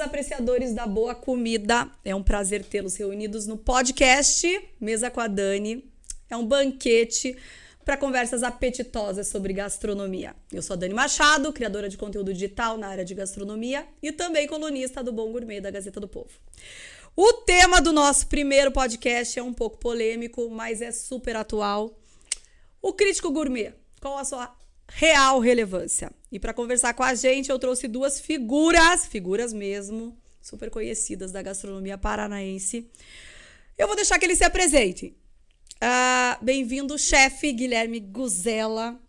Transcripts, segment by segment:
apreciadores da boa comida. É um prazer tê-los reunidos no podcast Mesa com a Dani. É um banquete para conversas apetitosas sobre gastronomia. Eu sou a Dani Machado, criadora de conteúdo digital na área de gastronomia e também colunista do Bom Gourmet da Gazeta do Povo. O tema do nosso primeiro podcast é um pouco polêmico, mas é super atual. O crítico gourmet, qual a sua real relevância? E para conversar com a gente, eu trouxe duas figuras mesmo, super conhecidas da gastronomia paranaense. Eu vou deixar que eles se apresentem. Bem-vindo, chefe Guilherme Guzella,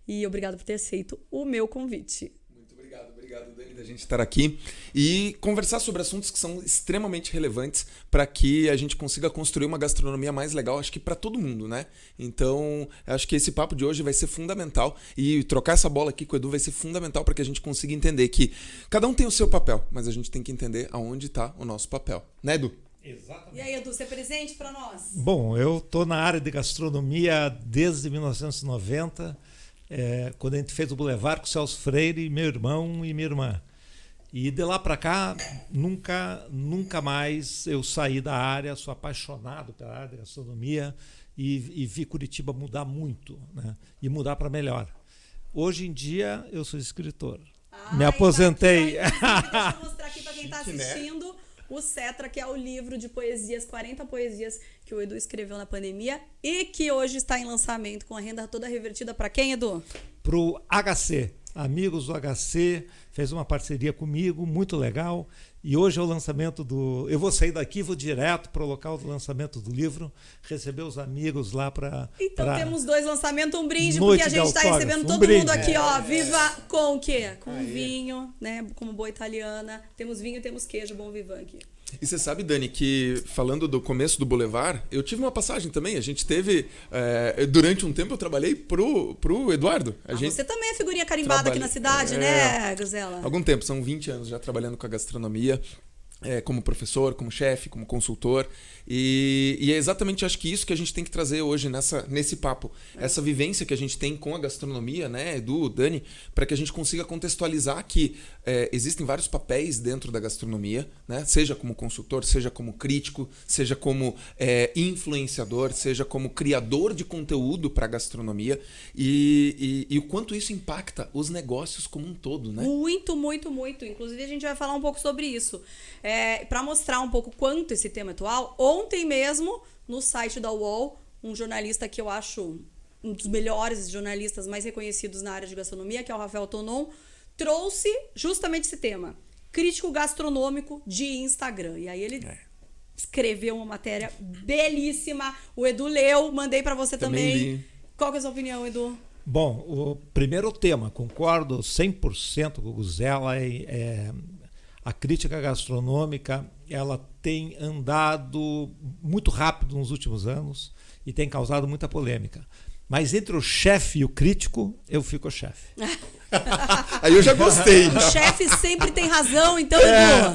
e obrigado por ter aceito o meu convite. Muito obrigado, Dani, da gente estar aqui e conversar sobre assuntos que são extremamente relevantes para que a gente consiga construir uma gastronomia mais legal, acho que para todo mundo, né? Então, acho que esse papo de hoje vai ser fundamental e trocar essa bola aqui com o Edu vai ser fundamental para que a gente consiga entender que cada um tem o seu papel, mas a gente tem que entender aonde está o nosso papel, né, Edu? Exatamente. E aí, Edu, você é presente para nós? Bom, eu estou na área de gastronomia desde 1990, quando a gente fez o Boulevard com o Celso Freire, meu irmão e minha irmã. E de lá para cá, nunca mais eu saí da área, sou apaixonado pela área de gastronomia e vi Curitiba mudar muito, né? E mudar para melhor. Hoje em dia, eu sou escritor. Me aposentei. Deixa eu mostrar aqui para quem está assistindo. O Cetra, que é o livro de poesias, 40 poesias que o Edu escreveu na pandemia e que hoje está em lançamento com a renda toda revertida para quem, Edu? Para o HC. Amigos do HC, fez uma parceria comigo, muito legal. E hoje é o lançamento do... Eu vou sair daqui, vou direto para o local do lançamento do livro, receber os amigos lá para... Então temos dois lançamentos, um brinde, Noite porque a gente está recebendo todo brinde. mundo aqui, ó. Viva com o quê? Com vinho, né? Como boa italiana. Temos vinho e temos queijo, bom vivan aqui. E você sabe, Dani, que falando do começo do Boulevard, eu tive uma passagem também. A gente teve... durante um tempo eu trabalhei pro Eduardo. Você também é figurinha carimbada aqui na cidade, né, Guzella? Algum tempo, são 20 anos já trabalhando com a gastronomia. Como professor, como chefe, como consultor. E é exatamente, acho que isso que a gente tem que trazer hoje nesse papo. Essa vivência que a gente tem com a gastronomia, né, Edu, Dani, para que a gente consiga contextualizar que existem vários papéis dentro da gastronomia, né, seja como consultor, seja como crítico, seja como influenciador, seja como criador de conteúdo para a gastronomia e o quanto isso impacta os negócios como um todo, né? Muito, muito, muito. Inclusive, a gente vai falar um pouco sobre isso. Para mostrar um pouco quanto esse tema é atual, ontem mesmo, no site da UOL, um jornalista que eu acho um dos melhores jornalistas mais reconhecidos na área de gastronomia, que é o Rafael Tonon, trouxe justamente esse tema, crítico gastronômico de Instagram. E aí ele escreveu uma matéria belíssima, o Edu leu, mandei para você também. Li. Qual que é a sua opinião, Edu? Bom, o primeiro tema, concordo 100% com o Guzella, a crítica gastronômica, ela tem andado muito rápido nos últimos anos e tem causado muita polêmica. Mas entre o chefe e o crítico, eu fico chefe. Aí eu já gostei. O chefe sempre tem razão, então,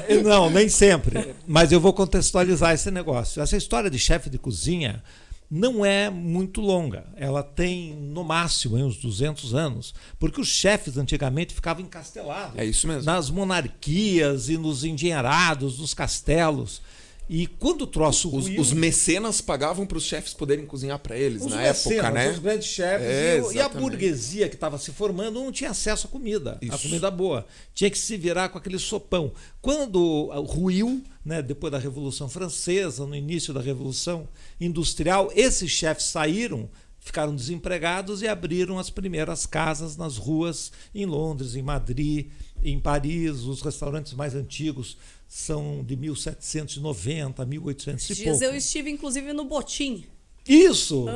Edu. Não, nem sempre. Mas eu vou contextualizar esse negócio. Essa história de chefe de cozinha não é muito longa. Ela tem, no máximo, uns 200 anos, porque os chefes antigamente ficavam encastelados. É isso mesmo. Nas monarquias e nos endinheirados, nos castelos. E quando o troço ruiu... Os mecenas pagavam para os chefes poderem cozinhar para eles na época, né? Os grandes chefes e a burguesia que estava se formando não tinha acesso à comida, à comida boa. Tinha que se virar com aquele sopão. Quando ruiu, né, depois da Revolução Francesa, no início da Revolução Industrial, esses chefes saíram, ficaram desempregados e abriram as primeiras casas nas ruas em Londres, em Madrid, em Paris. Os restaurantes mais antigos são de 1790, 1800 e pouco. Eu estive, inclusive, no Botim. Isso!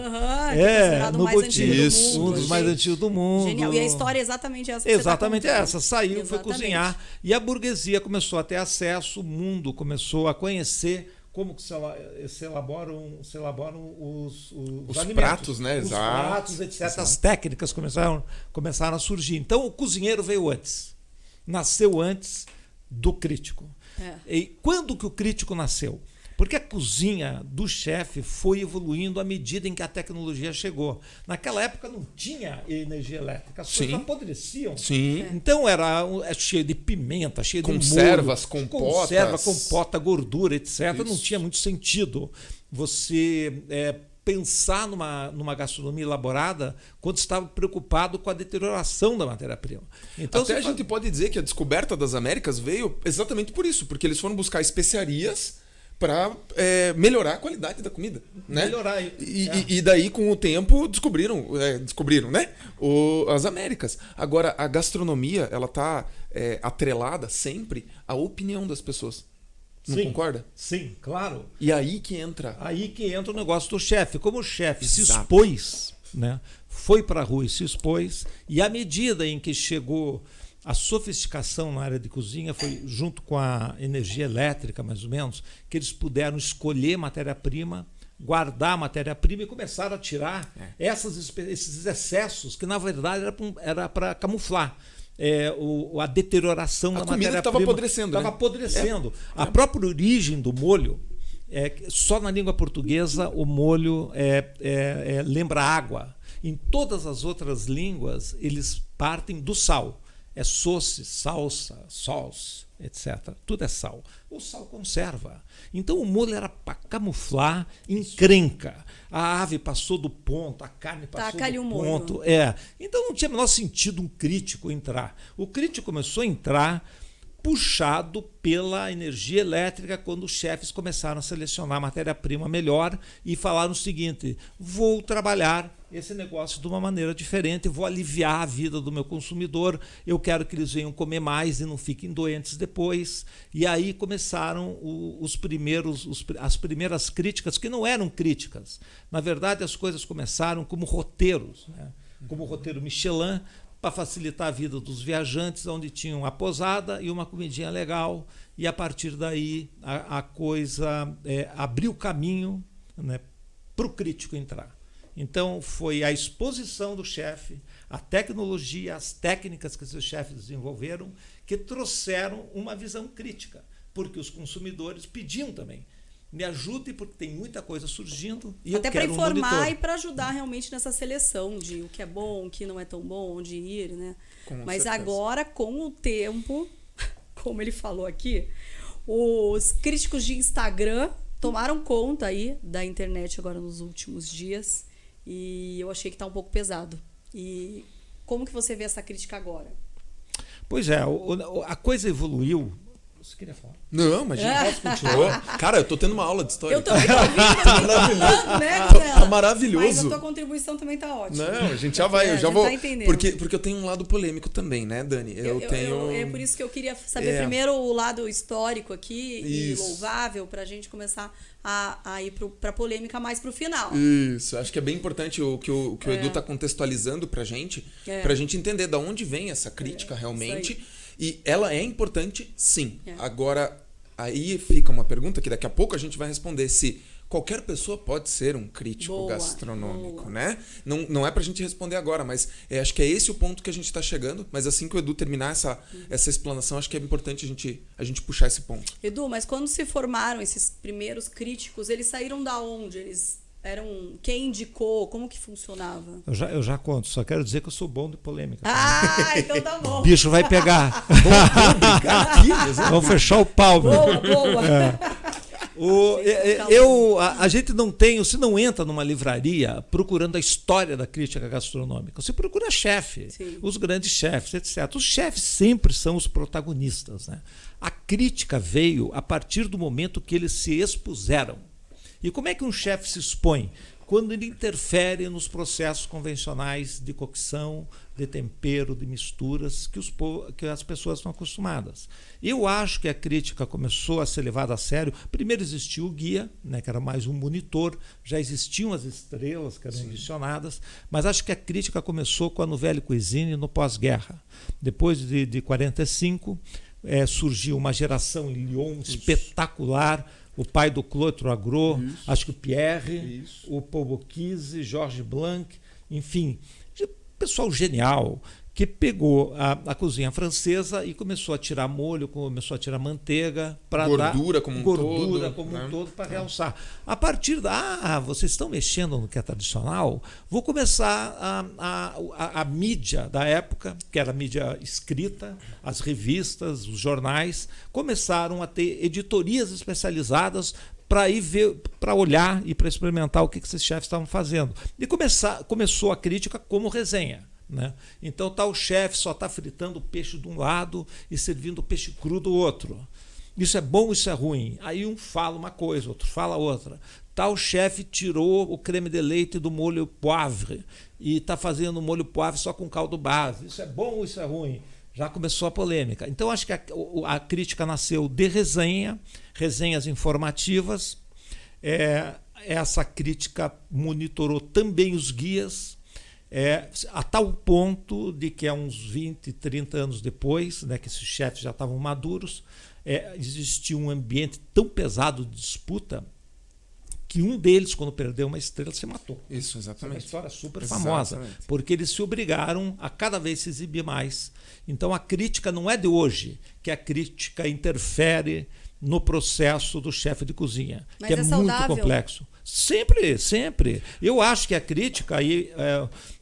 No Botim. Um dos mais antigos do mundo. Genial. E a história é exatamente essa. Exatamente essa. Saiu, foi cozinhar. E a burguesia começou a ter acesso, o mundo começou a conhecer como que se elaboram os alimentos, pratos, né? Os pratos, etc. As técnicas começaram a surgir. Então, o cozinheiro veio antes. Nasceu antes do crítico. E quando que o crítico nasceu? Porque a cozinha do chefe foi evoluindo à medida em que a tecnologia chegou. Naquela época não tinha energia elétrica, as coisas apodreciam. Sim. Então era cheio de pimenta, cheio de conservas, molho, compotas. conserva, compota, gordura, etc. Isso. Não tinha muito sentido você pensar numa gastronomia elaborada quando estava preocupado com a deterioração da matéria-prima. Então, até a gente pode dizer que a descoberta das Américas veio exatamente por isso, porque eles foram buscar especiarias para melhorar a qualidade da comida, né? Melhorar. E daí, com o tempo, descobriram, né? As Américas. Agora, a gastronomia, ela tá atrelada sempre à opinião das pessoas. Não concorda? Sim, claro. E aí que entra. Aí que entra o negócio do chefe. Como o chefe se expôs, né? Foi para a rua e se expôs, e à medida em que chegou a sofisticação na área de cozinha, foi junto com a energia elétrica, mais ou menos, que eles puderam escolher matéria-prima, guardar a matéria-prima e começaram a tirar esses excessos que, na verdade, era para camuflar a deterioração da matéria-prima. A comida estava apodrecendo. Estava apodrecendo. A própria origem do molho, só na língua portuguesa o molho lembra água. Em todas as outras línguas, eles partem do sal. Sauce, salsa, sauce, etc. Tudo é sal. O sal conserva. Então o molho era para camuflar encrenca. A ave passou do ponto, a carne passou do ponto. Então não tinha o menor sentido um crítico entrar. O crítico começou a entrar puxado pela energia elétrica quando os chefes começaram a selecionar matéria-prima melhor e falaram o seguinte: vou trabalhar esse negócio de uma maneira diferente, vou aliviar a vida do meu consumidor, eu quero que eles venham comer mais e não fiquem doentes depois. E aí começaram as primeiras críticas, que não eram críticas. Na verdade, as coisas começaram como roteiros, né? Como o roteiro Michelin, para facilitar a vida dos viajantes, onde tinham a posada e uma comidinha legal, e a partir daí a coisa abriu caminho, né, para o crítico entrar. Então foi a exposição do chefe, a tecnologia, as técnicas que esses chefes desenvolveram, que trouxeram uma visão crítica, porque os consumidores pediam também. Me ajude, porque tem muita coisa surgindo. E até para informar e para ajudar realmente nessa seleção de o que é bom, o que não é tão bom, onde ir, né? Mas certeza. Agora, com o tempo, como ele falou aqui, os críticos de Instagram tomaram conta aí da internet agora nos últimos dias, e eu achei que está um pouco pesado. E como que você vê essa crítica agora? Pois a coisa evoluiu. Você queria falar? Não, imagina. Posso continuar? Cara, eu tô tendo uma aula de história. Eu tô ouvindo, né? Tá maravilhoso. Mas a tua contribuição também tá ótima. Não, a gente já vai, eu já vou. Tá entendendo. Porque eu tenho um lado polêmico também, né, Dani? É por isso que eu queria saber primeiro o lado histórico aqui e louvável, pra gente começar a ir pra polêmica mais pro final. Isso, acho que é bem importante o que o Edu tá contextualizando pra gente entender de onde vem essa crítica realmente. E ela é importante, sim. Agora, aí fica uma pergunta que daqui a pouco a gente vai responder: se qualquer pessoa pode ser um crítico gastronômico, né? Não é pra gente responder agora, mas acho que é esse o ponto que a gente está chegando. Mas assim que o Edu terminar essa explanação, acho que é importante a gente puxar esse ponto. Edu, mas quando se formaram esses primeiros críticos, eles saíram da onde? Eles eram quem indicou? Como que funcionava? Eu já conto, só quero dizer que eu sou bom de polêmica. Então tá bom. O bicho vai pegar. Vamos fechar o pau. Boa. A gente não tem, você não entra numa livraria procurando a história da crítica gastronômica. Você procura chefe, os grandes chefes, etc. Os chefes sempre são os protagonistas, né? A crítica veio a partir do momento que eles se expuseram. E como é que um chefe se expõe? Quando ele interfere nos processos convencionais de cocção, de tempero, de misturas que as pessoas estão acostumadas. Eu acho que a crítica começou a ser levada a sério. Primeiro existiu o guia, né, que era mais um monitor, já existiam as estrelas que eram adicionadas, mas acho que a crítica começou com a Nouvelle Cuisine no pós-guerra. Depois de 1945, surgiu uma geração em Lyon espetacular. O pai do Claude Troisgros, acho que o Pierre, o Paul Bocuse, Georges Blanc, enfim, pessoal genial que pegou a cozinha francesa e começou a tirar molho, começou a tirar manteiga para dar gordura como um todo para realçar. A partir vocês estão mexendo no que é tradicional, vou começar a mídia da época, que era a mídia escrita, as revistas, os jornais, começaram a ter editorias especializadas para ir ver, para olhar e para experimentar o que esses chefes estavam fazendo. E começou a crítica como resenha. Né? Então o chefe só está fritando o peixe de um lado e servindo o peixe cru do outro. Isso é bom, isso é ruim. Aí um fala uma coisa, outro fala outra. Tal chefe tirou o creme de leite do molho poivre e está fazendo o molho poivre só com caldo base. Isso é bom ou isso é ruim? Já começou a polêmica. Então acho que a crítica nasceu de resenhas informativas. Essa crítica monitorou também os guias, a tal ponto de que há uns 20, 30 anos depois, né, que esses chefes já estavam maduros, existia um ambiente tão pesado de disputa que um deles, quando perdeu uma estrela, se matou. Isso, exatamente. É uma história super famosa, porque eles se obrigaram a cada vez se exibir mais. Então a crítica não é de hoje, que a crítica interfere no processo do chefe de cozinha, mas que é muito complexo. Sempre. Eu acho que a crítica, aí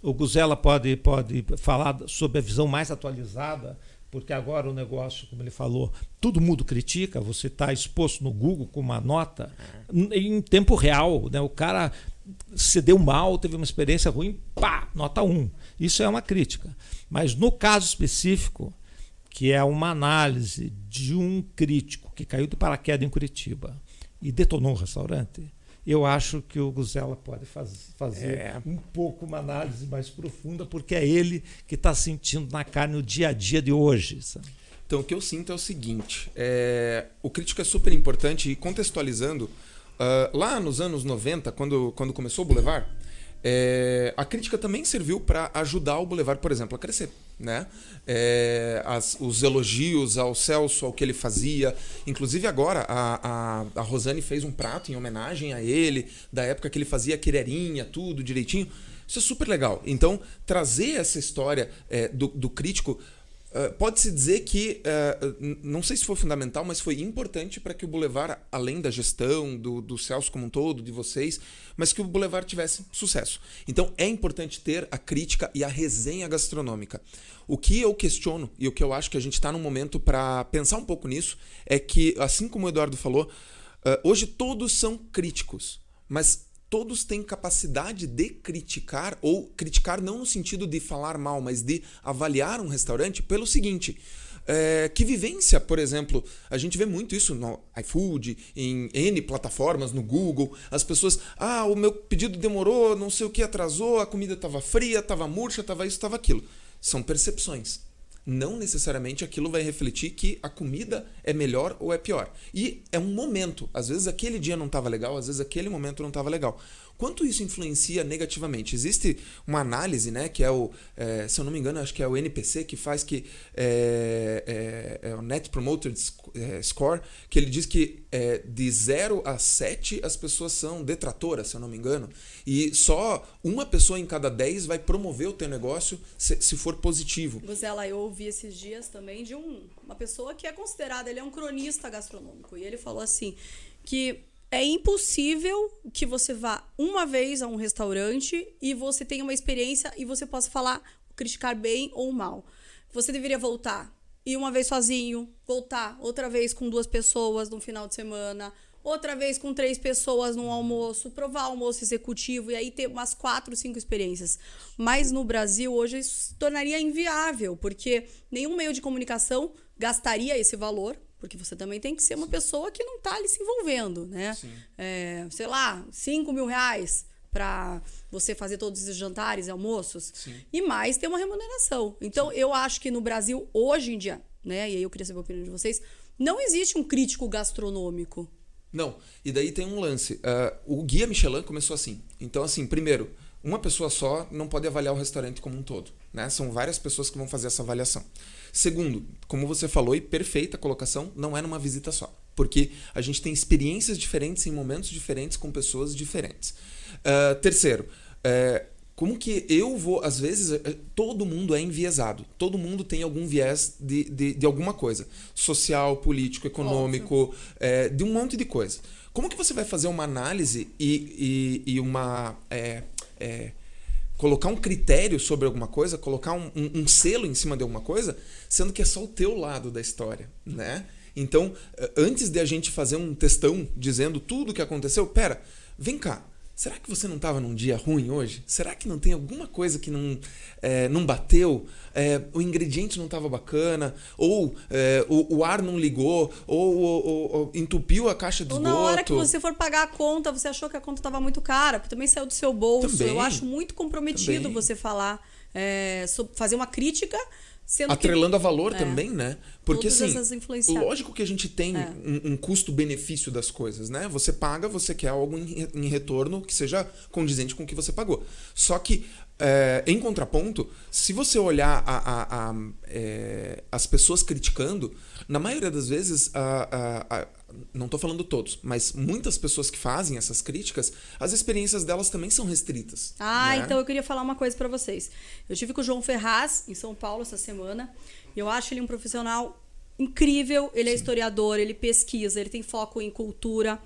o Guzella pode falar sobre a visão mais atualizada, porque agora o negócio, como ele falou, todo mundo critica, você está exposto no Google com uma nota em tempo real, né? O cara se deu mal, teve uma experiência ruim, nota 1. Isso é uma crítica. Mas no caso específico, que é uma análise de um crítico que caiu de paraquedas em Curitiba e detonou um restaurante, eu acho que o Guzella pode fazer um pouco uma análise mais profunda, porque é ele que está sentindo na carne o dia a dia de hoje. Sabe? Então, o que eu sinto é o seguinte, o crítico é super importante, e contextualizando, lá nos anos 90, quando começou o Boulevard, a crítica também serviu para ajudar o Boulevard, por exemplo, a crescer. Né? Os elogios ao Celso, ao que ele fazia. Inclusive agora a Rosane fez um prato em homenagem a ele, da época que ele fazia a quererinha, tudo direitinho. Isso é super legal. Então, trazer essa história do crítico, pode-se dizer que, não sei se foi fundamental, mas foi importante para que o Boulevard, além da gestão, do Celso como um todo, de vocês, mas que o Boulevard tivesse sucesso. Então é importante ter a crítica e a resenha gastronômica. O que eu questiono, e o que eu acho que a gente está num momento para pensar um pouco nisso, é que, assim como o Eduardo falou, hoje todos são críticos, mas todos têm capacidade de criticar, ou criticar não no sentido de falar mal, mas de avaliar um restaurante pelo seguinte: que vivência, por exemplo, a gente vê muito isso no iFood, em N plataformas, no Google, as pessoas, o meu pedido demorou, não sei o que atrasou, a comida estava fria, estava murcha, estava isso, estava aquilo. São percepções. Não necessariamente aquilo vai refletir que a comida é melhor ou é pior. E é um momento. Às vezes aquele dia não estava legal, às vezes aquele momento não estava legal. Quanto isso influencia negativamente? Existe uma análise, né, que se eu não me engano, acho que é o NPC que faz, que é o Net Promoter Score, que ele diz que de 0 a 7 as pessoas são detratoras, se eu não me engano, e só uma pessoa em cada 10 vai promover o teu negócio se for positivo. Guzella, eu ouvi esses dias também de uma pessoa que é considerada, ele é um cronista gastronômico, e ele falou assim, que é impossível que você vá uma vez a um restaurante e você tenha uma experiência e você possa criticar bem ou mal. Você deveria voltar, ir uma vez sozinho, voltar outra vez com 2 pessoas no final de semana, outra vez com 3 pessoas no almoço, provar almoço executivo e aí ter umas 4, 5 experiências. Mas no Brasil hoje isso se tornaria inviável, porque nenhum meio de comunicação gastaria esse valor, porque você também tem que ser uma pessoa que não está ali se envolvendo, né? Sei lá, R$5.000 para você fazer todos esses jantares e almoços. Sim. E mais ter uma remuneração. Então, eu acho que no Brasil, hoje em dia, né? E aí eu queria saber a opinião de vocês, não existe um crítico gastronômico. Não. E daí tem um lance. O Guia Michelin começou assim. Então, assim, primeiro, uma pessoa só não pode avaliar o restaurante como um todo, né? São várias pessoas que vão fazer essa avaliação. Segundo, como você falou, e perfeita colocação, não é numa visita só. Porque a gente tem experiências diferentes em momentos diferentes com pessoas diferentes. Terceiro, Como que eu vou... Às vezes, todo mundo é enviesado. Todo mundo tem algum viés de alguma coisa. Social, político, econômico, de um monte de coisa. Como que você vai fazer uma análise e uma... colocar um critério sobre alguma coisa, colocar um selo em cima de alguma coisa, sendo que é só o teu lado da história, né? Então, antes de a gente fazer um textão dizendo tudo o que aconteceu, pera, vem cá. Será que você não estava num dia ruim hoje? Será que não tem alguma coisa que não bateu? O ingrediente não estava bacana? Ou o ar não ligou? Ou entupiu a caixa de esgoto? Ou na hora que você for pagar a conta, você achou que a conta estava muito cara, porque também saiu do seu bolso. Também, eu acho muito comprometido você falar, fazer uma crítica... Atrelando a valor também, né? Porque assim, lógico que a gente tem um custo-benefício das coisas, né? Você paga, você quer algo em retorno que seja condizente com o que você pagou. Só que, em contraponto, se você olhar as pessoas criticando, na maioria das vezes, não estou falando todos, mas muitas pessoas que fazem essas críticas, as experiências delas também são restritas. Né? Então eu queria falar uma coisa para vocês. Eu estive com o João Ferraz em São Paulo essa semana e eu acho ele um profissional incrível. Ele é historiador, ele pesquisa, ele tem foco em cultura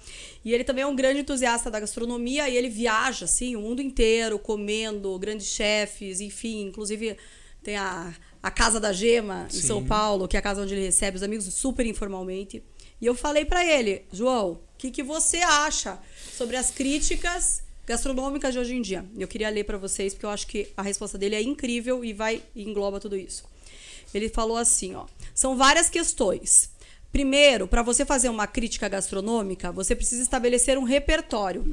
e ele também é um grande entusiasta da gastronomia e ele viaja assim, o mundo inteiro comendo grandes chefes, enfim, inclusive tem a Casa da Gema em São Paulo, que é a casa onde ele recebe os amigos super informalmente. E eu falei pra ele, João, o que você acha sobre as críticas gastronômicas de hoje em dia? Eu queria ler pra vocês, porque eu acho que a resposta dele é incrível e engloba tudo isso. Ele falou assim, são várias questões. Primeiro, para você fazer uma crítica gastronômica, você precisa estabelecer um repertório.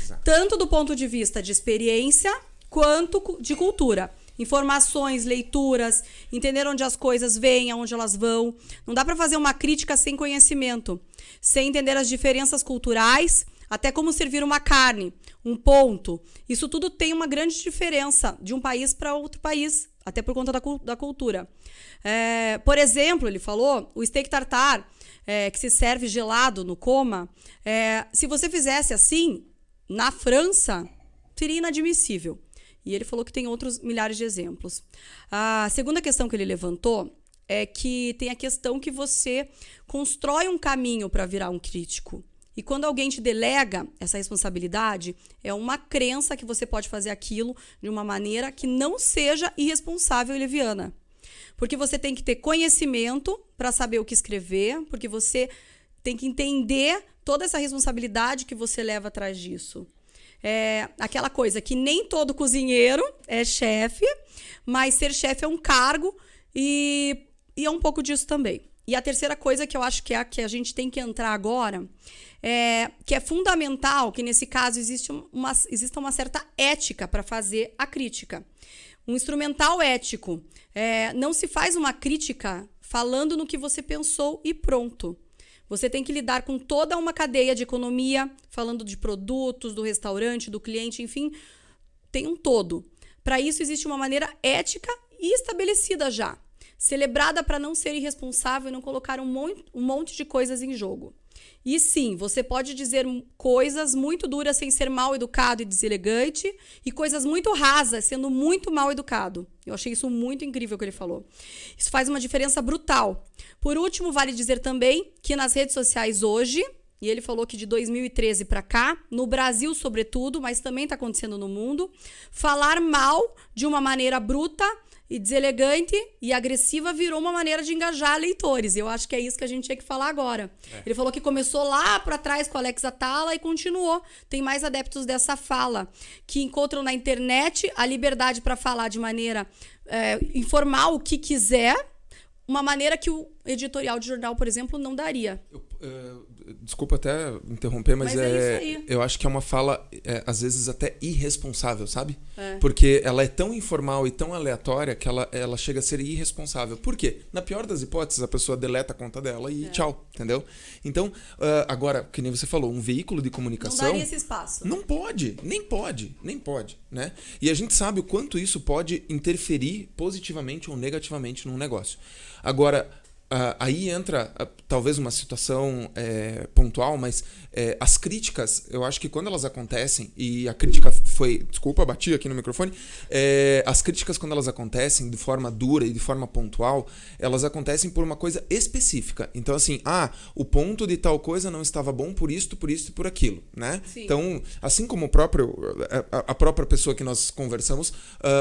Exato. Tanto do ponto de vista de experiência, quanto de cultura. Informações, leituras, entender onde as coisas vêm, aonde elas vão. Não dá para fazer uma crítica sem conhecimento, sem entender as diferenças culturais, até como servir uma carne, um ponto. Isso tudo tem uma grande diferença de um país para outro país, até por conta da cultura. Por exemplo, ele falou, o steak tartar, que se serve gelado no coma, se você fizesse assim, na França, seria inadmissível. E ele falou que tem outros milhares de exemplos. A segunda questão que ele levantou é que tem a questão que você constrói um caminho para virar um crítico. E quando alguém te delega essa responsabilidade, é uma crença que você pode fazer aquilo de uma maneira que não seja irresponsável e leviana. Porque você tem que ter conhecimento para saber o que escrever, porque você tem que entender toda essa responsabilidade que você leva atrás disso. Aquela coisa que nem todo cozinheiro é chefe, mas ser chefe é um cargo e é um pouco disso também. E a terceira coisa que eu acho que é a que a gente tem que entrar agora, que é fundamental que nesse caso exista uma certa ética para fazer a crítica. Um instrumental ético. Não se faz uma crítica falando no que você pensou e pronto. Você tem que lidar com toda uma cadeia de economia, falando de produtos, do restaurante, do cliente, enfim, tem um todo. Para isso existe uma maneira ética e estabelecida já, celebrada para não ser irresponsável e não colocar um monte de coisas em jogo. E sim, você pode dizer coisas muito duras sem ser mal educado e deselegante e coisas muito rasas sendo muito mal educado. Eu achei isso muito incrível que ele falou. Isso faz uma diferença brutal. Por último, vale dizer também que nas redes sociais hoje, e ele falou que de 2013 para cá, no Brasil sobretudo, mas também está acontecendo no mundo, falar mal de uma maneira bruta e deselegante e agressiva virou uma maneira de engajar leitores. Eu acho que é isso que a gente tinha que falar agora. Ele falou que começou lá para trás com a Alex Atala e continuou. Tem mais adeptos dessa fala, que encontram na internet a liberdade para falar de maneira informal o que quiser, uma maneira que o editorial de jornal, por exemplo, não daria. Desculpa até interromper, mas é isso aí. Eu acho que é uma fala, às vezes, até irresponsável, sabe? Porque ela é tão informal e tão aleatória que ela chega a ser irresponsável. Por quê? Na pior das hipóteses, a pessoa deleta a conta dela e tchau, entendeu? Então, agora, que nem você falou, um veículo de comunicação... Não daria esse espaço. Não pode, nem pode, né? E a gente sabe o quanto isso pode interferir positivamente ou negativamente num negócio. Agora, aí entra talvez uma situação pontual, mas as críticas, eu acho que quando elas acontecem, e a crítica foi... Desculpa, bati aqui no microfone. As críticas, quando elas acontecem de forma dura e de forma pontual, elas acontecem por uma coisa específica. Então, assim, o ponto de tal coisa não estava bom por isto, por isso e por aquilo, né? Sim. Então, assim como a própria pessoa que nós conversamos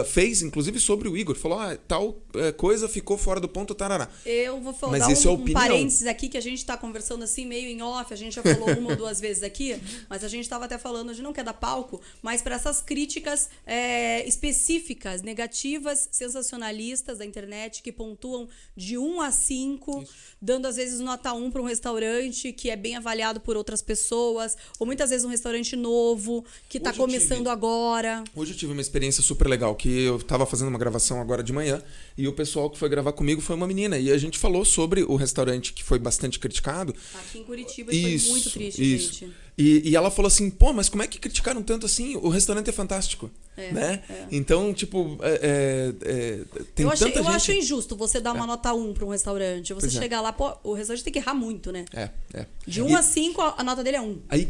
fez, inclusive, sobre o Igor. Falou, tal coisa ficou fora do ponto, tarará. Eu vou Mas dar isso é um opinião. parênteses aqui, que a gente está conversando assim, meio em off, a gente já falou uma ou duas vezes aqui, mas a gente estava até falando, a gente não quer dar palco, mas para essas críticas específicas, negativas, sensacionalistas da internet, que pontuam de 1 a 5, isso, dando às vezes nota 1 para um restaurante que é bem avaliado por outras pessoas, ou muitas vezes um restaurante novo, que está começando agora. Hoje eu tive uma experiência super legal, que eu estava fazendo uma gravação agora de manhã, e o pessoal que foi gravar comigo foi uma menina, e a gente falou sobre o restaurante que foi bastante criticado. Aqui em Curitiba foi muito triste, gente. E ela falou assim, pô, mas como é que criticaram tanto assim? O restaurante é fantástico, né? Então, tipo, tem tanta gente... Eu acho injusto você dar uma nota 1 para um restaurante. Você chegar lá, pô, o restaurante tem que errar muito, né? De 1 a 5, a nota dele é 1. Aí,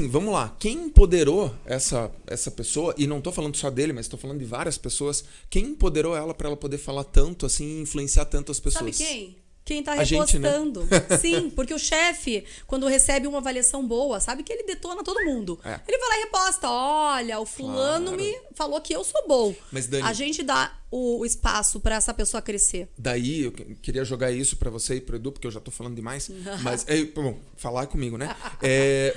vamos lá. Quem empoderou essa pessoa, e não tô falando só dele, mas tô falando de várias pessoas, quem empoderou ela para ela poder falar tanto, assim, influenciar tanto as pessoas? Sabe quem? Quem tá repostando. Gente, né? Sim, porque o chefe, quando recebe uma avaliação boa, sabe que ele detona todo mundo. Ele vai lá e reposta. Olha, o fulano me falou que eu sou bom. Mas, Dani, a gente dá o espaço para essa pessoa crescer. Daí, eu queria jogar isso para você e pro Edu, porque eu já tô falando demais. Mas, bom, falar comigo, né?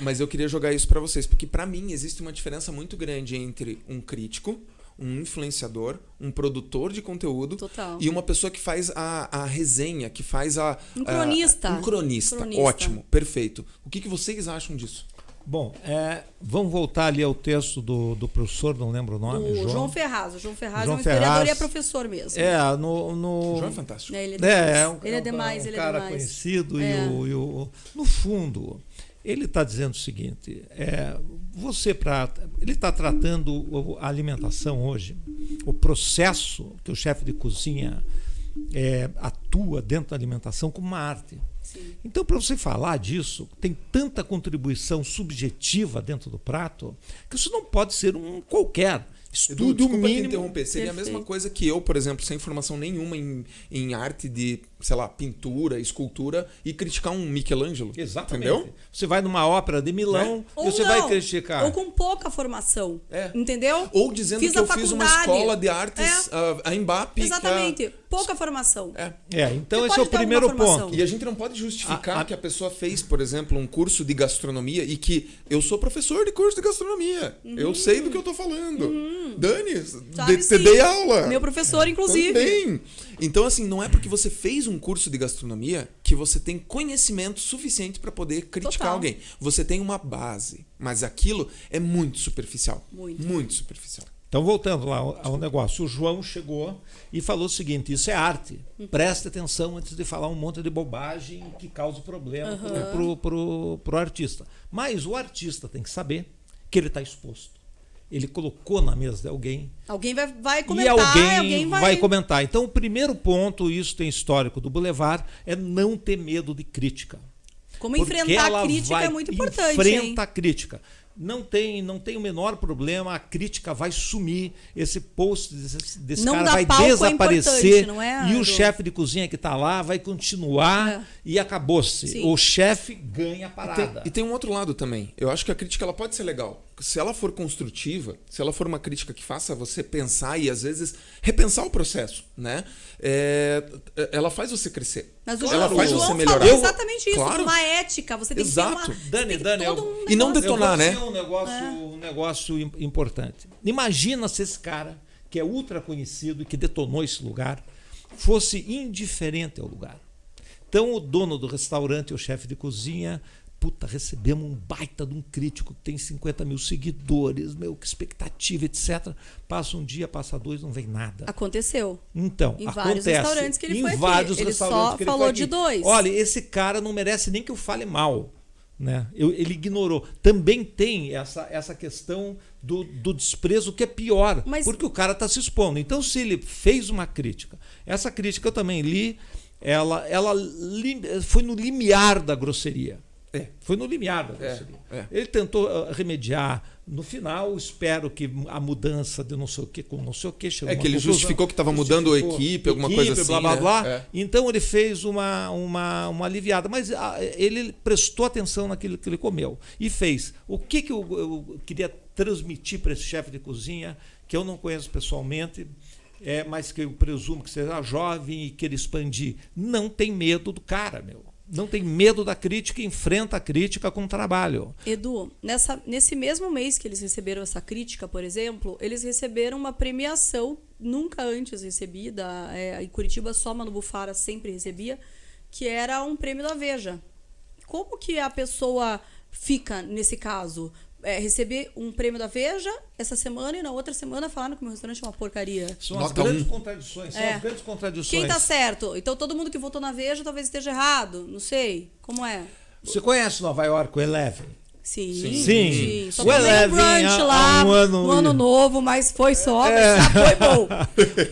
Mas eu queria jogar isso para vocês, porque para mim existe uma diferença muito grande entre um crítico, um influenciador, um produtor de conteúdo. Total. E uma pessoa que faz a resenha, que faz um cronista. Um cronista. Ótimo, perfeito. O que vocês acham disso? Bom, vamos voltar ali ao texto do professor, não lembro o nome. João Ferraz. O João Ferraz é um historiador e é professor mesmo. O João é fantástico. Ele é demais. Ele é cara demais. Conhecido no fundo... Ele está dizendo o seguinte, ele está tratando a alimentação hoje, o processo que o chefe de cozinha atua dentro da alimentação como uma arte. Sim. Então, para você falar disso, tem tanta contribuição subjetiva dentro do prato que isso não pode ser um qualquer. Edu, desculpa te interromper. Seria a mesma coisa que eu, por exemplo, sem formação nenhuma em arte de, sei lá, pintura, escultura, e criticar um Michelangelo. Exatamente. Entendeu? Você vai numa ópera de Milão e você vai criticar. Ou com pouca formação. Entendeu? Ou dizendo que eu fiz uma escola de artes, a Mbappé. Exatamente. Pouca formação. Então esse é o primeiro ponto. E a gente não pode justificar que a pessoa fez, por exemplo, um curso de gastronomia e que eu sou professor de curso de gastronomia. Eu sei do que eu tô falando. Dani, dei aula. Meu professor, inclusive. Também. Então, assim, não é porque você fez um curso de gastronomia que você tem conhecimento suficiente para poder criticar alguém. Você tem uma base, mas aquilo é muito superficial. Muito superficial. Então, voltando lá ao negócio, o João chegou e falou o seguinte, isso é arte. Preste atenção antes de falar um monte de bobagem que causa problema pro artista. Mas o artista tem que saber que ele está exposto. Ele colocou na mesa de alguém. Alguém vai comentar. E alguém vai comentar. Então, o primeiro ponto, isso tem histórico do Boulevard, é não ter medo de crítica. Como enfrentar a crítica é muito importante. Enfrenta a crítica. Não tem o menor problema, a crítica vai sumir, esse post desse cara vai desaparecer, não é, e o chefe de cozinha que está lá vai continuar e acabou-se. O chefe ganha a parada. E tem um outro lado também. Eu acho que a crítica ela pode ser legal. Se ela for construtiva, se ela for uma crítica que faça você pensar e às vezes repensar o processo, né? Ela faz você crescer. Mas ela faz você melhorar. Falou exatamente isso, uma ética. Você tem que ter uma... Dani, e não detonar, né? Um negócio importante. Imagina se esse cara, que é ultra conhecido e que detonou esse lugar, fosse indiferente ao lugar. Então, o dono do restaurante, o chefe de cozinha, recebemos um baita de um crítico que tem 50 mil seguidores, que expectativa, etc. Passa um dia, passa dois, não vem nada. Aconteceu. Então, em vários restaurantes que ele foi aqui. Ele só falou de 2. Olha, esse cara não merece nem que eu fale mal. Né? Ele ignorou. Também tem essa questão do desprezo, que é pior, porque o cara está se expondo. Então, se ele fez uma crítica, essa crítica eu também li, ela foi no limiar da grosseria. Foi no limiar da grosseria. Ele tentou remediar. No final, espero que a mudança de não sei o que com não sei o que chegou que ele justificou que estava mudando a equipe, alguma coisa assim. Blá, blá, blá. Então ele fez uma aliviada. Mas ele prestou atenção naquilo que ele comeu. E fez. O que eu queria transmitir para esse chefe de cozinha, que eu não conheço pessoalmente, mas que eu presumo que seja jovem e queira expandir. Não tem medo do cara, meu. Não tem medo da crítica, enfrenta a crítica com trabalho. Edu, nesse mesmo mês que eles receberam essa crítica, por exemplo, eles receberam uma premiação nunca antes recebida, em Curitiba só Mano Bufara sempre recebia, que era um prêmio da Veja. Como que a pessoa fica nesse caso? Receber um prêmio da Veja essa semana e na outra semana falaram que o meu restaurante é uma porcaria. São as grandes contradições. São as grandes contradições. Quem tá certo? Então todo mundo que votou na Veja talvez esteja errado. Não sei. Como é? Você conhece Nova York, o Eleven? Sim. Só o Eleven brunch lá no ano novo, mas foi só, mas já foi bom.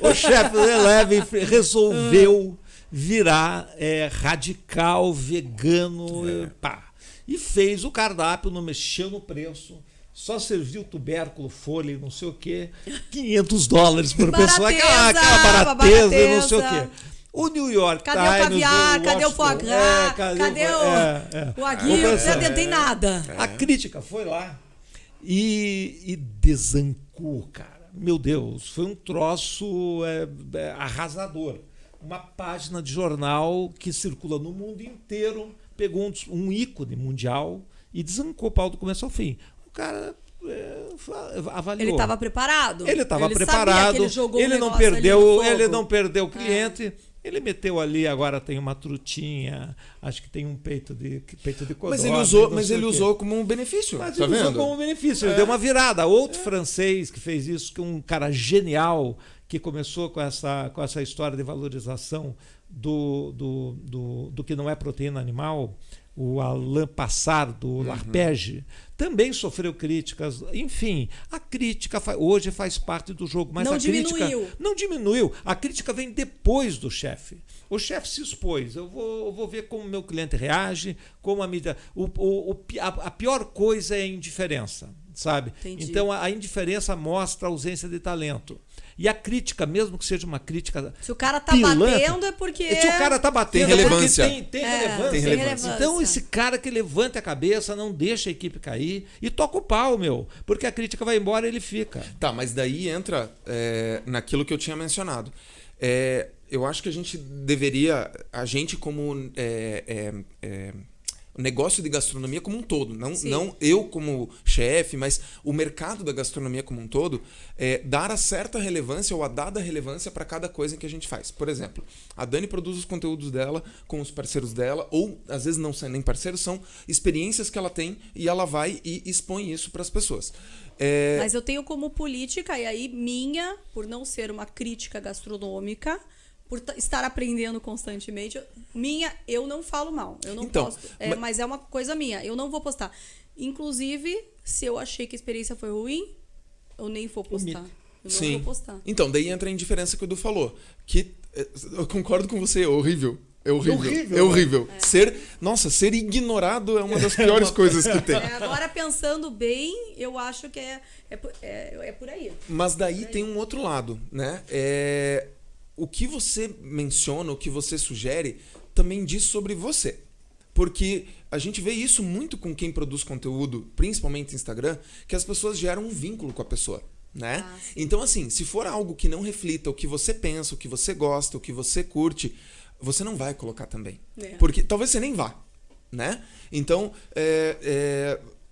O chefe do Eleven resolveu virar radical, vegano, pá. E fez o cardápio, não mexeu no preço, só serviu tubérculo, folha e não sei o quê, $500 por pessoa, aquela barateza e não sei o quê. O New York Times... Cadê o caviar? Cadê o foie gras? Cadê o aguil? Não tem nada. A crítica foi lá e desancou, cara. Meu Deus, foi um troço arrasador. Uma página de jornal que circula no mundo inteiro, pegou um ícone mundial e desancou o pau do começo ao fim. O cara avaliou. Ele estava preparado. Ele estava preparado. Ele não perdeu o cliente. Ele meteu ali, agora tem uma trutinha, acho que tem um peito de codorna. Mas ele usou como um benefício. Mas ele usou como um benefício. Ele deu uma virada. Outro francês que fez isso, que é um cara genial, que começou com essa história de valorização do que não é proteína animal, o Alain Passard, do L'Arpège, também sofreu críticas. Enfim, a crítica hoje faz parte do jogo, mas crítica não diminuiu. A crítica vem depois do chefe. O chefe se expôs. Eu vou ver como o meu cliente reage, como a mídia... A pior coisa é a indiferença, sabe? Entendi. Então, a indiferença mostra a ausência de talento. E a crítica, mesmo que seja uma crítica... Se o cara tá batendo é porque... Se o cara tá batendo tem relevância. Tem relevância. Então, esse cara que levanta a cabeça, não deixa a equipe cair e toca o pau, meu. Porque a crítica vai embora e ele fica. Tá, mas daí entra naquilo que eu tinha mencionado. Eu acho que a gente deveria... A gente como... o negócio de gastronomia como um todo, não eu como chefe, mas o mercado da gastronomia como um todo, dar a certa relevância ou a dada relevância para cada coisa que a gente faz. Por exemplo, a Dani produz os conteúdos dela com os parceiros dela, ou às vezes não são nem parceiros, são experiências que ela tem e ela vai e expõe isso para as pessoas. Mas eu tenho como política, e aí por não ser uma crítica gastronômica, por estar aprendendo constantemente, eu não falo mal, eu não posto, mas é uma coisa minha, eu não vou postar. Inclusive, se eu achei que a experiência foi ruim, eu nem vou postar. Eu não vou postar. Então, daí entra a indiferença que o Edu falou, que eu concordo com você, é horrível. É horrível. Ser ignorado é uma das piores coisas que tem. Agora, pensando bem, eu acho que é por aí. Mas daí tem um outro lado, né? O que você menciona, o que você sugere, também diz sobre você. Porque a gente vê isso muito com quem produz conteúdo, principalmente no Instagram, que as pessoas geram um vínculo com a pessoa, né? Então, assim, se for algo que não reflita o que você pensa, o que você gosta, o que você curte, você não vai colocar também. Porque talvez você nem vá, né? Então,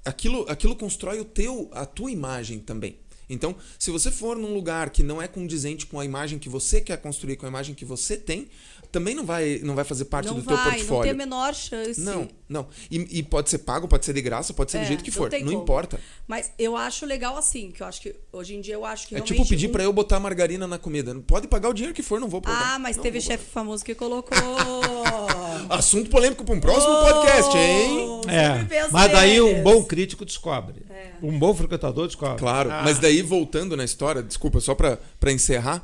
aquilo constrói a tua imagem também. Então, se você for num lugar que não é condizente com a imagem que você quer construir, com a imagem que você tem, também não vai fazer parte do teu portfólio. Não tem a menor chance. Não. E pode ser pago, pode ser de graça, pode ser do jeito que for. Não importa. Mas eu acho legal assim, que eu acho que hoje em dia eu acho que realmente... tipo pedir pra eu botar margarina na comida. Pode pagar o dinheiro que for, não vou pagar. Mas teve chefe famoso que colocou... Assunto polêmico para um próximo podcast, hein? Mas daí um bom crítico descobre. Um bom frequentador descobre. Claro, mas daí aí, voltando na história, desculpa, só para encerrar,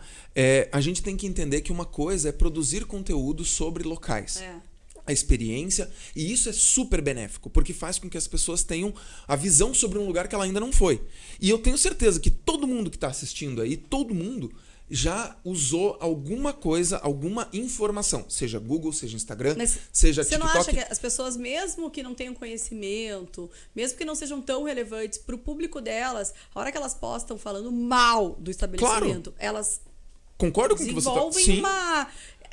a gente tem que entender que uma coisa é produzir conteúdo sobre locais. A experiência, e isso é super benéfico, porque faz com que as pessoas tenham a visão sobre um lugar que ela ainda não foi. E eu tenho certeza que todo mundo que está assistindo aí, todo mundo já usou alguma coisa, alguma informação, seja Google, seja Instagram, seja TikTok. Você não acha que as pessoas, mesmo que não tenham conhecimento, mesmo que não sejam tão relevantes para o público delas, a hora que elas postam falando mal do estabelecimento, elas concordo com o que você está... Sim.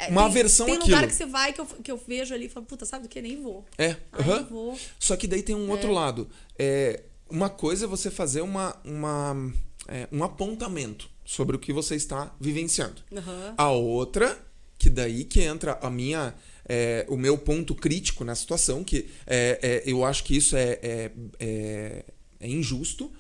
Uma aversão àquilo. Tem lugar que você vai, que eu vejo ali e falo, puta, sabe do que? Nem vou. Nem vou. Só que daí tem um outro lado. Uma coisa é você fazer um apontamento sobre o que você está vivenciando. A outra, que daí que entra o meu ponto crítico na situação, que eu acho que isso é injusto,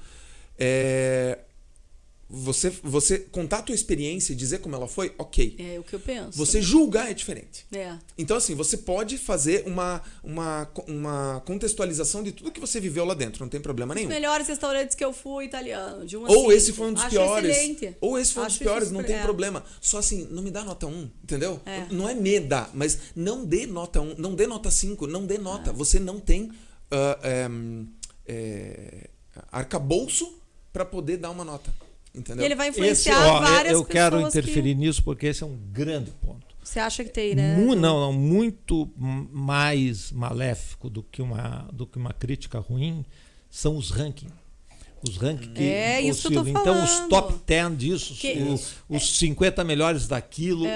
você contar a tua experiência e dizer como ela foi, ok. É o que eu penso. Você julgar é diferente. É. Então, assim, você pode fazer uma contextualização de tudo que você viveu lá dentro, não tem problema nenhum. Os melhores restaurantes que eu fui, italiano, de 1 a 5. Ou esse foi um dos Acho piores. Excelente. Ou esse foi um dos piores, isso não tem problema. Só assim, não me dá nota 1, entendeu? É. Não é me dá, mas não dê nota 1, não dê nota 5, não dê nota. Você não tem arcabouço para poder dar uma nota. Entendeu? E ele vai influenciar várias pessoas. Eu quero interferir nisso porque esse é um grande ponto. Você acha que tem, né? Não, muito mais maléfico do que uma crítica ruim são os rankings. Os rankings que isso que eu tô falando. Então, os top 10 disso, os 50 melhores daquilo,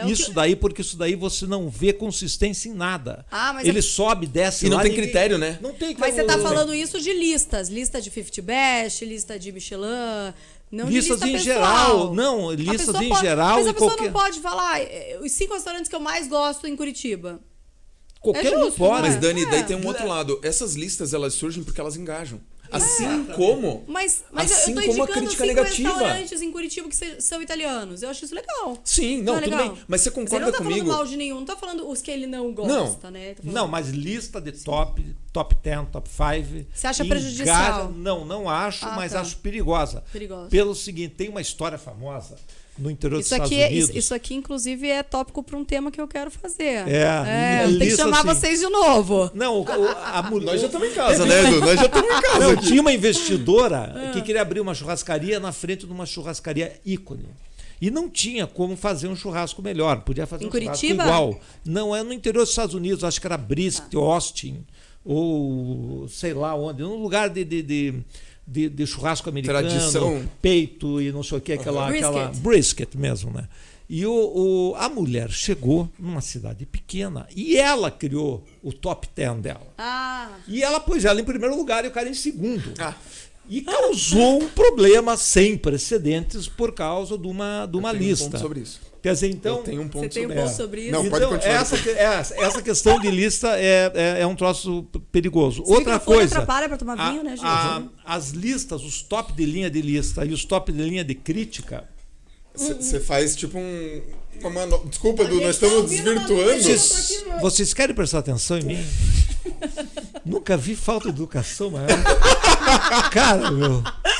porque isso daí você não vê consistência em nada. Mas ele sobe, desce. E não tem critério, né? Não tem. Mas você tá falando isso de listas. Lista de 50 Best, lista de Michelin. Não listas de lista em pessoal. geral. Não, listas em pode, geral. Mas a pessoa não pode falar os 5 restaurantes que eu mais gosto em Curitiba. Qualquer um pode. Mas, Dani, daí tem um outro lado. Essas listas, elas surgem porque elas engajam. Assim como a crítica negativa. Restaurantes em Curitiba que são italianos. Eu acho isso legal. Sim, não, tudo bem. Mas você concorda comigo? Não tá falando mal de nenhum. Não tá falando os que ele não gosta, né? Não, mas lista de top 10, top 5. Você acha prejudicial? Não acho, mas acho perigosa. Pelo seguinte, tem uma história famosa no interior dos Estados Unidos. Isso aqui, inclusive, é tópico para um tema que eu quero fazer. Tem que chamar vocês de novo. Não, nós já estamos em casa, né, Edu? Nós já estamos em casa. Não, tinha uma investidora que queria abrir uma churrascaria na frente de uma churrascaria ícone. E não tinha como fazer um churrasco melhor. Podia fazer em um Curitiba? churrasco igual. Não, é no interior dos Estados Unidos. Acho que era Brisket, Austin, ou sei lá onde. Num lugar de churrasco americano, tradição, peito e não sei o que, aquela brisket mesmo, né? E a mulher chegou numa cidade pequena e ela criou o top 10 dela. E ela pôs ela em primeiro lugar e o cara em segundo. E causou um problema sem precedentes por causa de uma lista. Um ponto sobre isso. Quer dizer, então... Eu tenho um ponto Você tem um ponto sobre isso? Não, então, pode continuar. essa questão de lista é um troço perigoso. Outra coisa... atrapalha para tomar vinho, né, gente? As listas, os top de linha de lista e os top de linha de crítica... Você faz tipo Desculpa, Edu, nós estamos desvirtuando. Vocês querem prestar atenção em mim? Nunca vi falta de educação maior. Cara,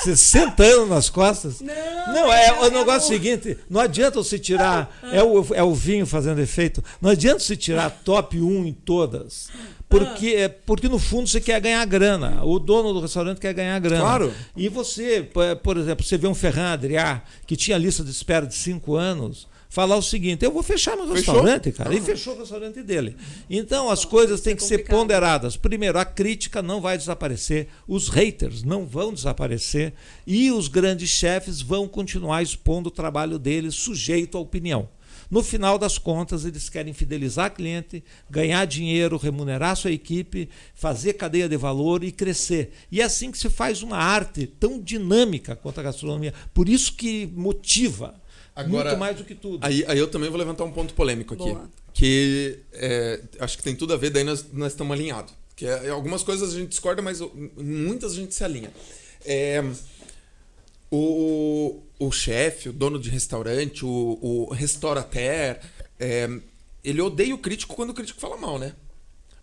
60 anos nas costas. Não, o negócio seguinte, não adianta você tirar, é o vinho fazendo efeito, não adianta você tirar top 1 em todas. Porque no fundo você quer ganhar grana. O dono do restaurante quer ganhar grana. Claro. E você, por exemplo, você vê um Ferran Adrià que tinha lista de espera de 5 anos, falar o seguinte: eu vou fechar meu restaurante, cara. E fechou o restaurante dele. Então as coisas têm que ser ponderadas. Primeiro, a crítica não vai desaparecer, os haters não vão desaparecer e os grandes chefes vão continuar expondo o trabalho deles sujeito à opinião. No final das contas, eles querem fidelizar cliente, ganhar dinheiro, remunerar sua equipe, fazer cadeia de valor e crescer. E é assim que se faz uma arte tão dinâmica quanto a gastronomia. Por isso que motiva. Agora, muito mais do que tudo. Aí eu também vou levantar um ponto polêmico aqui. Boa. Que acho que tem tudo a ver, daí nós estamos alinhados. Que algumas coisas a gente discorda, mas muitas a gente se alinha. O chefe, o dono de restaurante, o restaurateur, ele odeia o crítico quando o crítico fala mal, né?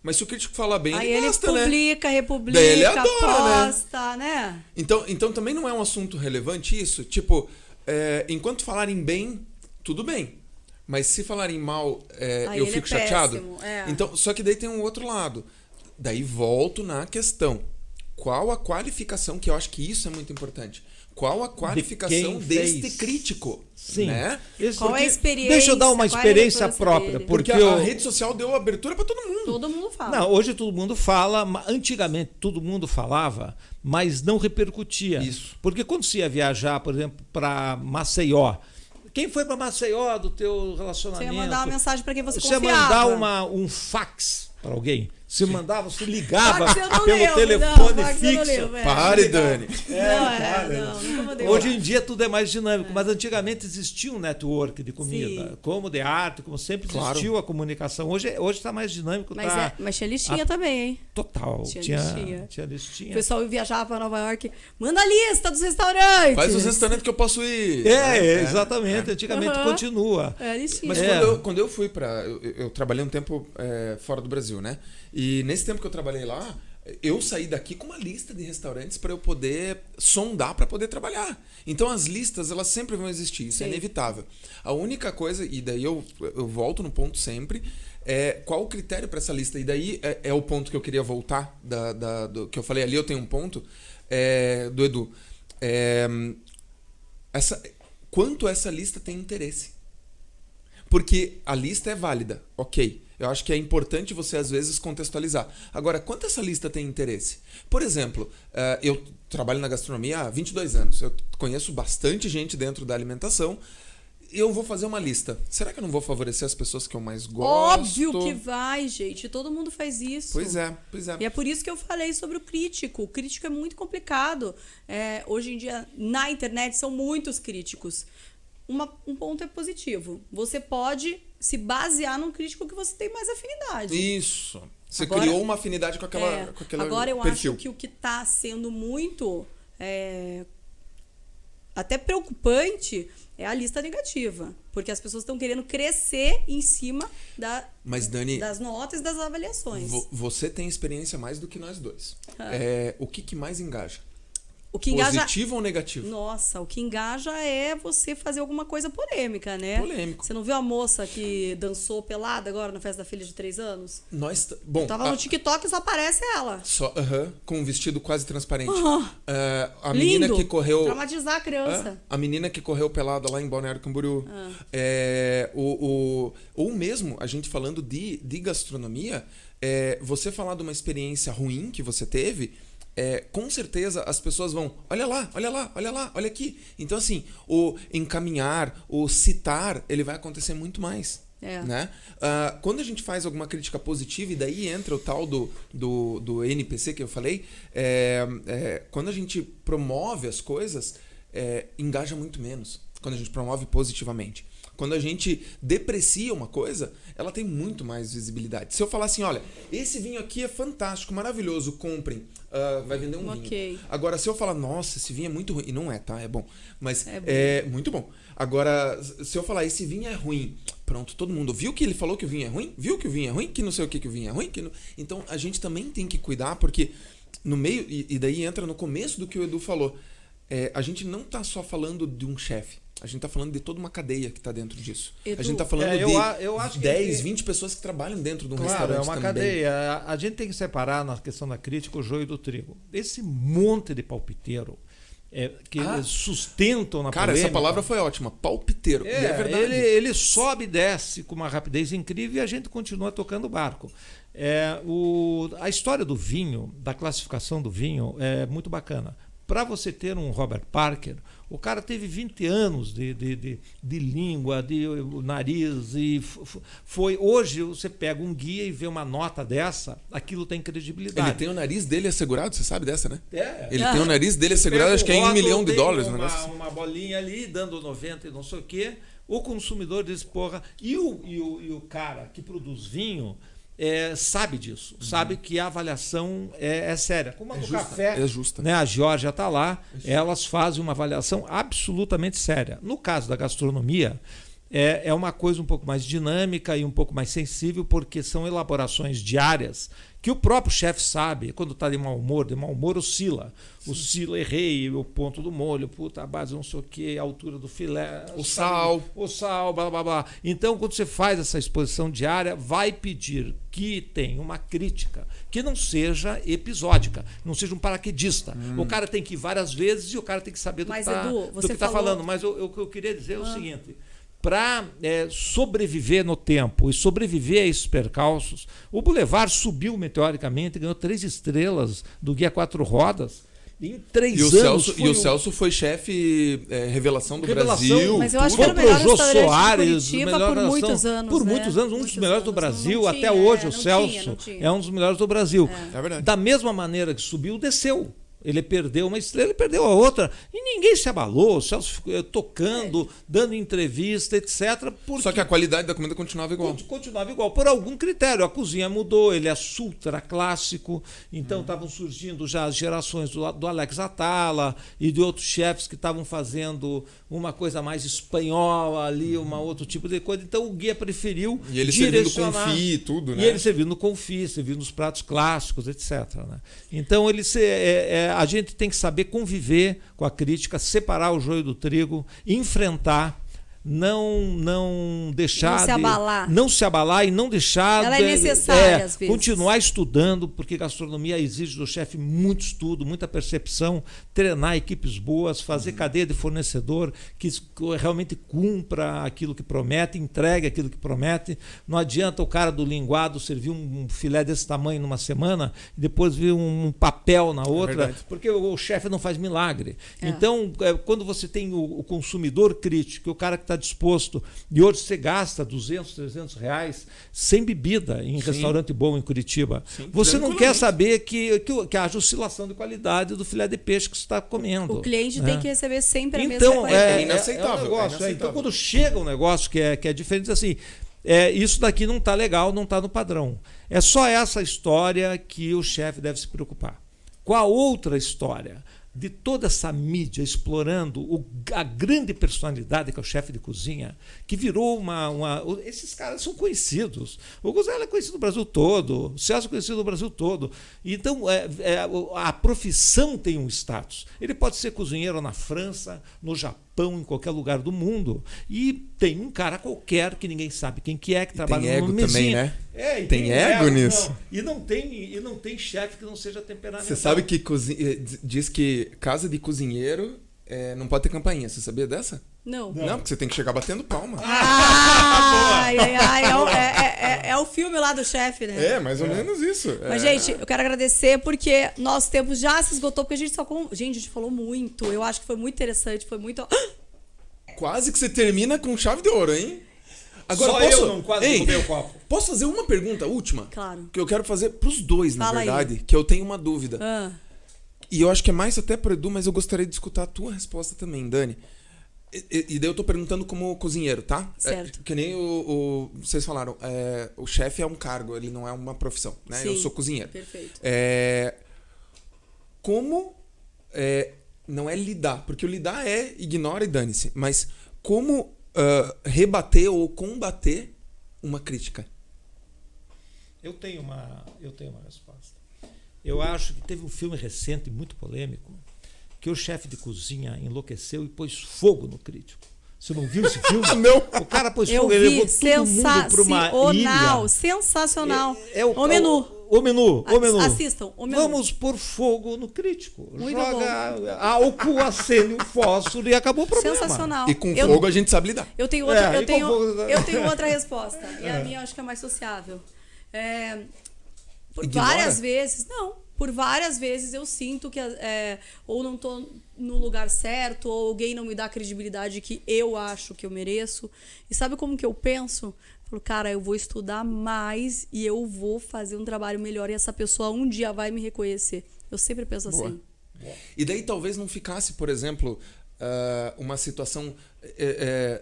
Mas se o crítico falar bem, Aí ele gosta, publica, né? republica, Daí ele adora, posta, né? Então também não é um assunto relevante isso. Tipo, enquanto falarem bem, tudo bem. Mas se falarem mal, eu fico chateado. Então, só que daí tem um outro lado. Daí volto na questão. Qual a qualificação, que eu acho que isso é muito importante. Qual a qualificação deste crítico? Sim. Né? Qual é a experiência? Deixa eu dar uma experiência própria. Porque a rede social deu abertura para todo mundo. Todo mundo fala. Não, hoje todo mundo fala. Antigamente todo mundo falava, mas não repercutia. Isso. Porque quando você ia viajar, por exemplo, para Maceió, quem foi para Maceió do teu relacionamento? Você ia mandar uma mensagem para quem você confiava. confiava. Você ia mandar um fax para alguém. Você mandava, você ligava pelo lembro, telefone fixo. Pare, Dani. Nunca mandei. Hoje em dia tudo é mais dinâmico, mas antigamente existia um network de comida, Sim. como de arte, como sempre existiu a comunicação. Hoje está mais dinâmico. Mas tinha listinha também, hein? Total. Tinha listinha. O pessoal viajava para Nova York, manda a lista dos restaurantes. Faz os restaurantes que eu posso ir. Exatamente. Antigamente continua. Mas quando eu fui para... Eu trabalhei um tempo fora do Brasil, né? E nesse tempo que eu trabalhei lá, eu saí daqui com uma lista de restaurantes para eu poder sondar, para poder trabalhar. Então as listas, elas sempre vão existir, isso é inevitável. A única coisa, e daí eu volto no ponto sempre, qual o critério para essa lista? E daí é o ponto que eu queria voltar, do que eu falei ali, eu tenho um ponto, do Edu. Quanto essa lista tem interesse? Porque a lista é válida, ok. Eu acho que é importante você, às vezes, contextualizar. Agora, quanto essa lista tem interesse? Por exemplo, eu trabalho na gastronomia há 22 anos. Eu conheço bastante gente dentro da alimentação. Eu vou fazer uma lista. Será que eu não vou favorecer as pessoas que eu mais gosto? Óbvio que vai, gente. Todo mundo faz isso. Pois é. E é por isso que eu falei sobre o crítico. O crítico é muito complicado. Hoje em dia, na internet, são muitos críticos. Um ponto é positivo. Você pode se basear num crítico que você tem mais afinidade. Isso. Você criou uma afinidade com aquele Agora eu perfil. acho que o que está sendo muito até preocupante é a lista negativa. Porque as pessoas estão querendo crescer em cima das notas e das avaliações. Você tem experiência mais do que nós dois. O que mais engaja? O que engaja... Positivo ou negativo? Nossa, o que engaja é você fazer alguma coisa polêmica, né? Polêmico. Você não viu a moça que dançou pelada agora na festa da filha de 3 anos? Bom, tava no TikTok e só aparece ela. Com um vestido quase transparente. A Lindo. menina que correu... Traumatizar a criança. A menina que correu pelada lá em Balneário Camboriú. Ou mesmo, a gente falando de gastronomia, você falar de uma experiência ruim que você teve... com certeza as pessoas vão, olha lá, olha aqui. Então, assim, o encaminhar, o citar, ele vai acontecer muito mais. Né? Quando a gente faz alguma crítica positiva, e daí entra o tal do NPC que eu falei, quando a gente promove as coisas, engaja muito menos. Quando a gente promove positivamente. Quando a gente deprecia uma coisa, ela tem muito mais visibilidade. Se eu falar assim, olha, esse vinho aqui é fantástico, maravilhoso, comprem, vai vender um vinho. Agora, se eu falar, nossa, esse vinho é muito ruim, e não é, tá? É bom, mas é muito bom. Agora, se eu falar, esse vinho é ruim, pronto, todo mundo viu que ele falou que o vinho é ruim? Viu que o vinho é ruim? Que não sei o que o vinho é ruim? Então, a gente também tem que cuidar, porque no meio, e daí entra no começo do que o Edu falou, a gente não tá só falando de um chefe. A gente está falando de toda uma cadeia que está dentro disso. Edu, a gente está falando de 10, 20 pessoas que trabalham dentro de um restaurante. É uma também. cadeia. A gente tem que separar na questão da crítica o joio do trigo. Esse monte de palpiteiro que sustentam na polêmica. Cara, essa palavra foi ótima. Palpiteiro. E é verdade. Ele sobe e desce com uma rapidez incrível e a gente continua tocando o barco. A história do vinho, da classificação do vinho, é muito bacana. Para você ter um Robert Parker, o cara teve 20 anos de língua, de nariz, e hoje você pega um guia e vê uma nota dessa, aquilo tem credibilidade. Ele tem o nariz dele assegurado, você sabe dessa, né? Ele tem o nariz dele assegurado, acho que é em $1 milhão. Uma bolinha ali, dando 90 e não sei o quê. O consumidor diz, porra, e o cara que produz vinho sabe disso, sabe que a avaliação é séria. Como a do café, é justa. Né, a Geórgia está lá, elas fazem uma avaliação absolutamente séria. No caso da gastronomia, é uma coisa um pouco mais dinâmica e um pouco mais sensível, porque são elaborações diárias que o próprio chefe sabe. Quando está de mau humor oscila. Oscila, errei o ponto do molho, puta, a base não sei o que, a altura do filé, o sal, blá, blá, blá. Então, quando você faz essa exposição diária, vai pedir que tenha uma crítica que não seja episódica, não seja um paraquedista. O cara tem que ir várias vezes e o cara tem que saber do que está falando. Mas o que eu queria dizer é o seguinte: para sobreviver no tempo e sobreviver a esses percalços, o Boulevard subiu meteoricamente, ganhou 3 estrelas do Guia 4 Rodas. Em 3 anos. O Celso foi chefe revelação do Brasil. Mas eu acho que era o melhor restaurante de Curitiba por muitos anos. Por muitos anos, um dos melhores do Brasil. Até hoje, o Celso é um dos melhores do Brasil. É verdade. Da mesma maneira que subiu, desceu. Ele perdeu uma estrela, ele perdeu a outra. E ninguém se abalou. O Celso ficou tocando, dando entrevista, etc. Só que a qualidade da comida continuava igual. Continuava igual, por algum critério. A cozinha mudou, ele é ultra clássico. Então estavam surgindo já as gerações do Alex Atala e de outros chefes que estavam fazendo uma coisa mais espanhola ali, outro tipo de coisa. Então o guia preferiu e ele servindo confit e tudo, né? E ele servindo confit, servindo os pratos clássicos, etc. Né? Então a gente tem que saber conviver com a crítica, separar o joio do trigo, enfrentar, não deixar não se abalar e não deixar ela é necessária às vezes. Continuar estudando, porque gastronomia exige do chefe muito estudo, muita percepção, treinar equipes boas, fazer cadeia de fornecedor que realmente cumpra aquilo que promete, entregue aquilo que promete. Não adianta o cara do linguado servir um filé desse tamanho numa semana e depois vir um papel na outra, porque o chefe não faz milagre. Então, quando você tem o consumidor crítico, o cara que está disposto, e hoje você gasta 200, 300 reais sem bebida em restaurante bom em Curitiba. Sim, você não quer saber que haja oscilação de qualidade do filé de peixe que você está comendo. O cliente tem que receber sempre a mesma qualidade. É inaceitável. Então, quando chega um negócio que é diferente, assim, isso daqui não está legal, não está no padrão. É só essa história que o chefe deve se preocupar. Qual outra história de toda essa mídia explorando a grande personalidade que é o chefe de cozinha, que virou esses caras são conhecidos. O Guzela é conhecido no Brasil todo, o Celso é conhecido no Brasil todo. Então, a profissão tem um status. Ele pode ser cozinheiro na França, no Japão, em qualquer lugar do mundo. E tem um cara qualquer que ninguém sabe quem que trabalha no ego também, né? Tem ego nisso. Não. E não tem chefe que não seja temperamental. Você sabe que diz que casa de cozinheiro não pode ter campainha. Você sabia dessa? Não. Não, porque você tem que chegar batendo palma. É o filme lá do chefe, né? É, mais ou menos isso. Mas, gente, eu quero agradecer porque nosso tempo já se esgotou, porque a gente a gente falou muito. Eu acho que foi muito interessante, foi muito... Quase que você termina com chave de ouro, hein? Agora, eu não quase derrubei o copo. Posso fazer uma pergunta última? Claro. Que eu quero fazer pros dois, na verdade. Aí. Que eu tenho uma dúvida. E eu acho que é mais até pro Edu, mas eu gostaria de escutar a tua resposta também, Dani. E daí eu tô perguntando como cozinheiro, tá? Certo. Que nem vocês falaram, o chefe é um cargo, ele não é uma profissão, né? Sim, eu sou cozinheiro. Perfeito. Como não é lidar, porque o lidar ignora e dane-se, mas como rebater ou combater uma crítica? Eu tenho uma resposta. Eu acho que teve um filme recente muito polêmico que o chefe de cozinha enlouqueceu e pôs fogo no crítico. Você não viu esse filme? Não. O cara pôs fogo, ele levou todo mundo para uma ilha. Sensacional. O menu. Assistam. O menu. Vamos pôr fogo no crítico. Muito Joga bom. álcool, acende o fósforo e acabou o problema. Sensacional. E com fogo a gente sabe lidar. Eu tenho outra resposta. E a minha acho que é mais sociável. Por várias vezes eu sinto que ou não tô no lugar certo, ou alguém não me dá a credibilidade que eu acho que eu mereço. E sabe como que eu penso? Falo, cara, eu vou estudar mais e eu vou fazer um trabalho melhor e essa pessoa um dia vai me reconhecer. Eu sempre penso assim. E daí talvez não ficasse, por exemplo, uma situação...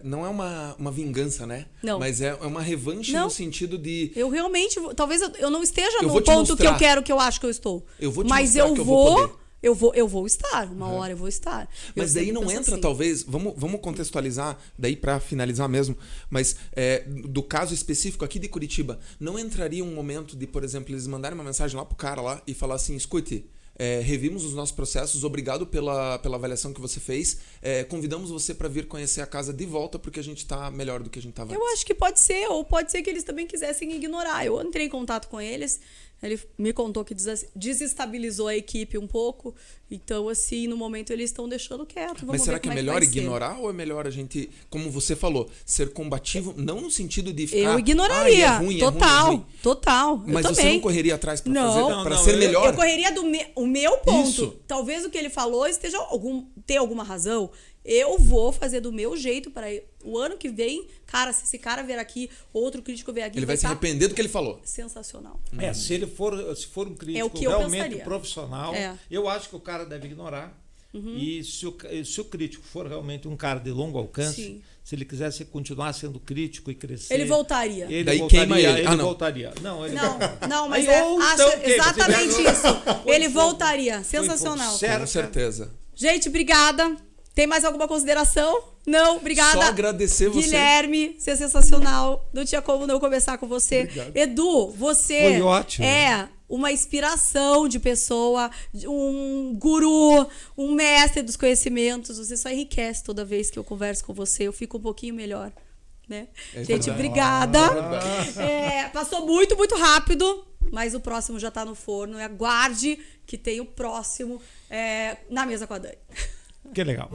não é uma vingança, né? Não. Mas é uma revanche no sentido de... Eu realmente... Talvez eu não esteja no ponto que eu quero, que eu acho que eu estou. Eu vou te mas mostrar eu que eu vou poder. eu vou estar, uma hora eu vou estar. Mas daí não entra, assim. talvez, vamos contextualizar, daí para finalizar mesmo, mas do caso específico aqui de Curitiba, não entraria um momento de, por exemplo, eles mandarem uma mensagem lá pro cara lá e falar assim, escute, revimos os nossos processos, obrigado pela avaliação que você fez, convidamos você para vir conhecer a casa de volta porque a gente tá melhor do que a gente tava antes. Eu acho que pode ser, ou pode ser que eles também quisessem ignorar. Eu entrei em contato com eles, ele me contou que desestabilizou a equipe um pouco, então assim, no momento eles estão deixando quieto. Mas será que é melhor ignorar ou é melhor a gente, como você falou, ser combativo, não no sentido de ficar... Eu ignoraria, é ruim, total, é ruim. total. Mas eu você também não correria atrás para não, ser melhor? Eu correria o meu ponto. Isso. Talvez o que ele falou ter alguma razão. Eu vou fazer do meu jeito para o ano que vem, cara, se esse cara vier aqui, outro crítico vier aqui... Ele vai se arrepender do que ele falou. Sensacional. Se for um crítico que eu realmente pensaria. profissional, eu acho que o cara deve ignorar. E se o crítico for realmente um cara de longo alcance, Sim. se ele quisesse continuar sendo crítico e crescer... Ele voltaria. Daí queima ele. Ele voltaria. Não, mas então, exatamente isso. Ele voltaria. Sensacional. Com certeza. Gente, obrigada. Tem mais alguma consideração? Não, obrigada. Só agradecer você. Guilherme, você é sensacional. Não tinha como não conversar com você. Obrigado. Edu, você foi ótimo. É uma inspiração de pessoa, um guru, um mestre dos conhecimentos. Você só enriquece toda vez que eu converso com você. Eu fico um pouquinho melhor. Né? Gente, obrigada. Passou muito, muito rápido. Mas o próximo já está no forno. Aguarde que tem o próximo na mesa com a Dani. Que legal.